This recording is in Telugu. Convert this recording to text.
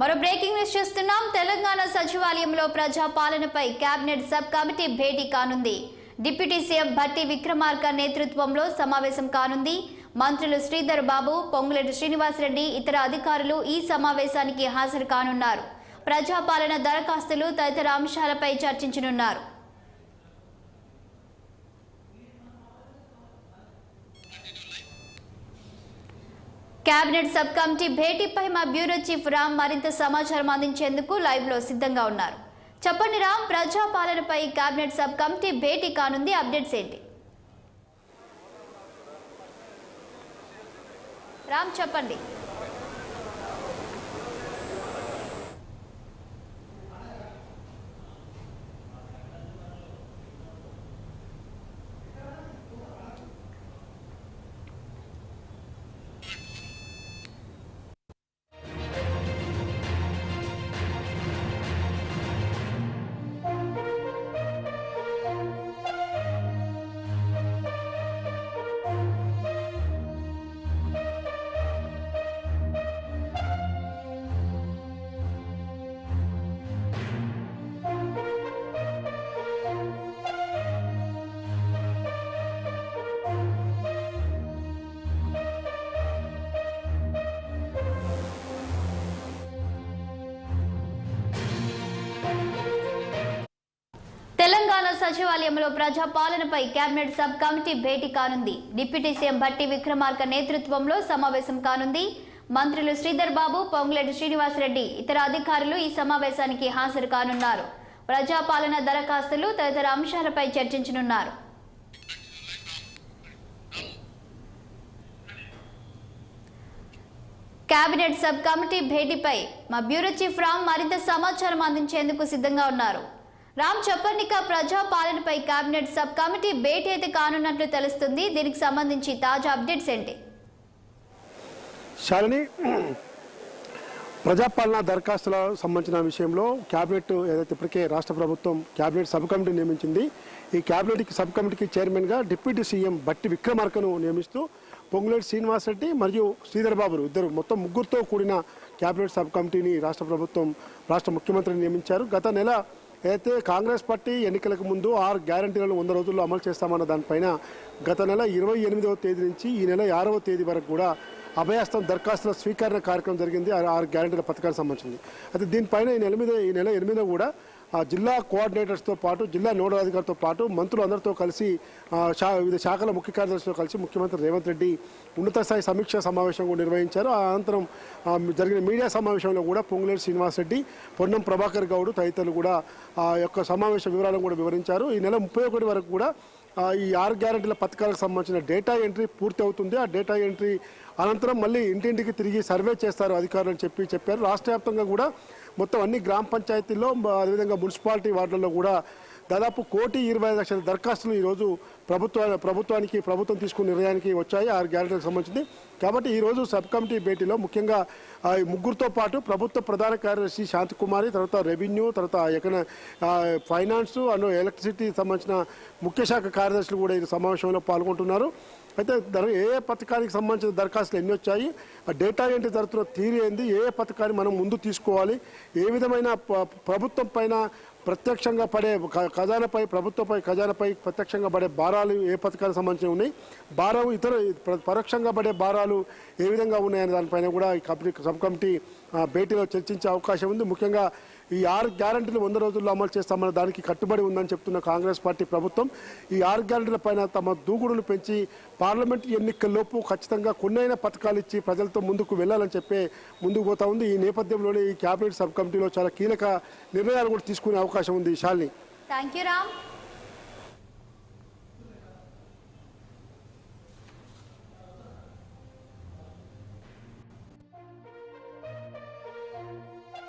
మరో బ్రేకింగ్ న్యూస్ చూస్తున్నాం. తెలంగాణ సచివాలయంలో ప్రజాపాలనపై కేబినెట్ సబ్ కమిటీ భేటీ కానుంది. డిప్యూటీ సీఎం భట్టి విక్రమార్క నేతృత్వంలో సమావేశం కానుంది. మంత్రులు శ్రీధర్ బాబు, పొంగులేటి శ్రీనివాసరెడ్డి, ఇతర అధికారులు ఈ సమావేశానికి హాజరు కానున్నారు. ప్రజాపాలన దరఖాస్తులు తదితర అంశాలపై చర్చించనున్నారు. కేబినెట్ సబ్ కమిటీ భేటీపై మా బ్యూరో చీఫ్ రామ్ మరింత సమాచారం అందించేందుకు లైవ్ లో సిద్ధంగా ఉన్నారు. చెప్పండి రామ్, ప్రజాపాలనపై కేబినెట్ సబ్ కమిటీ భేటీ కానుంది, అప్డేట్స్ ఏంటి? రామ్ చెప్పండి. తెలంగాణ సచివాలయంలో ప్రజాపాలనపై కేబినెట్ సబ్ కమిటీ భేటీ కానుంది. డిప్యూటీ సీఎం భట్టి విక్రమార్క నేతృత్వంలో సమావేశం కానుంది. మంత్రులు శ్రీధర్ బాబు, పొంగులేటి శ్రీనివాసరెడ్డి, ఇతర అధికారులు ఈ సమావేశానికి హాజరు కానున్నారు. ప్రజాపాలన దరఖాస్తులు తదితర అంశాలపై చర్చించనున్నారు. కేబినెట్ సబ్ కమిటీ భేటీపై మా బ్యూరో చీఫ్ రామ్ మరింత సమాచారం అందించేందుకు సిద్ధంగా ఉన్నారు. రామ్ చెప్పండి, ప్రజాపాలనపై కేబినెట్ సబ్ కమిటీ భేటీ అయితే కానున్నట్లు తెలుస్తుంది. దీనికి సంబంధించి తాజా అప్డేట్స్ ఏంటి? శాలిని, ప్రజాపాలన దరఖాస్తుల సంబంధించిన విషయంలో కేబినెట్ ఏదైతే ఇప్పటికే రాష్ట్ర ప్రభుత్వం కేబినెట్ సబ్ కమిటీ నియమించింది. ఈ కేబినెట్ సబ్ కమిటీకి చైర్మన్గా డిప్యూటీ సీఎం భట్టి విక్రమార్కను నియమిస్తూ పొంగులేటి శ్రీనివాసరెడ్డి మరియు శ్రీధర్ బాబు ఇద్దరు మొత్తం ముగ్గురుతో కూడిన కేబినెట్ సబ్ కమిటీని రాష్ట్ర ముఖ్యమంత్రిని నియమించారు. గత నెల అయితే కాంగ్రెస్ పార్టీ ఎన్నికలకు ముందు 6 గ్యారంటీలను 100 రోజుల్లో అమలు చేస్తామన్న దానిపైన గత నెల 28వ తేదీ నుంచి ఈ నెల 6వ తేదీ వరకు కూడా అభయహస్తం దరఖాస్తుల స్వీకరణ కార్యక్రమం జరిగింది. 6 గ్యారంటీల పథకానికి సంబంధించింది. అయితే దీనిపైన ఈ నెల 8న కూడా జిల్లా కోఆర్డినేటర్స్తో పాటు జిల్లా నోడల్ అధికారులతో పాటు మంత్రులు అందరితో కలిసి వివిధ శాఖల ముఖ్య కార్యదర్శులతో కలిసి ముఖ్యమంత్రి రేవంత్ రెడ్డి ఉన్నత స్థాయి సమీక్షా సమావేశం కూడా నిర్వహించారు. అనంతరం జరిగిన మీడియా సమావేశంలో కూడా పొంగులేటి శ్రీనివాసరెడ్డి, పొన్నం ప్రభాకర్ గౌడ్ తదితరులు కూడా ఆ యొక్క సమావేశ వివరాలను కూడా వివరించారు. ఈ నెల 31 వరకు కూడా ఈ 6 గ్యారంటీల పథకాలకు సంబంధించిన డేటా ఎంట్రీ పూర్తి అవుతుంది. ఆ డేటా ఎంట్రీ అనంతరం మళ్ళీ ఇంటింటికి తిరిగి సర్వే చేస్తారు అధికారులు అని చెప్పారు. రాష్ట్ర వ్యాప్తంగా కూడా మొత్తం అన్ని గ్రామ పంచాయతీల్లో అదేవిధంగా మున్సిపాలిటీ వార్డుల్లో కూడా దాదాపు 1,25,00,000 దరఖాస్తులు ఈరోజు ప్రభుత్వం తీసుకున్న నిర్ణయానికి వచ్చాయి 6 గ్యారెంటీలకు సంబంధించింది. కాబట్టి ఈరోజు సబ్ కమిటీ భేటీలో ముఖ్యంగా ముగ్గురుతో పాటు ప్రభుత్వ ప్రధాన కార్యదర్శి శాంతికుమారి, తర్వాత రెవెన్యూ, తర్వాత ఫైనాన్స్ అండ్ ఎలక్ట్రిసిటీ సంబంధించిన ముఖ్య శాఖ కార్యదర్శులు కూడా ఈ సమావేశంలో పాల్గొంటున్నారు. అయితే ఏ పథకానికి సంబంధించిన దరఖాస్తులు ఎన్ని వచ్చాయి, ఆ డేటా ఎంట్రీ జరుగుతున్న తీరు ఏంది, ఏ పథకాన్ని మనం ముందు తీసుకోవాలి, ఏ విధమైన ప్రభుత్వం పైన ప్రత్యక్షంగా పడే ఖజానాపై ప్రత్యక్షంగా పడే భారాలు ఏ పథకానికి సంబంధించి ఉన్నాయి, ఇతర పరోక్షంగా పడే భారాలు ఏ విధంగా ఉన్నాయనే దానిపైన కూడా ఈ సబ్ కమిటీ భేటీలో చర్చించే అవకాశం ఉంది. ముఖ్యంగా ఈ 6 గ్యారంటీలు 100 రోజుల్లో అమలు చేస్తామన్న దానికి కట్టుబడి ఉందని చెప్తున్న కాంగ్రెస్ పార్టీ ప్రభుత్వం ఈ 6 గ్యారంటీల పైన తమ దూకుడును పెంచి పార్లమెంట్ ఎన్నికల్లోపు ఖచ్చితంగా కొన్నైన పథకాలు ఇచ్చి ప్రజలతో ముందుకు వెళ్లాలని ముందుకు పోతా ఉంది. ఈ నేపథ్యంలోనే ఈ కేబినెట్ సబ్ కమిటీలో చాలా కీలక నిర్ణయాలు కూడా తీసుకునే అవకాశం ఉంది. శాలిని, థాంక్యూ రామ్.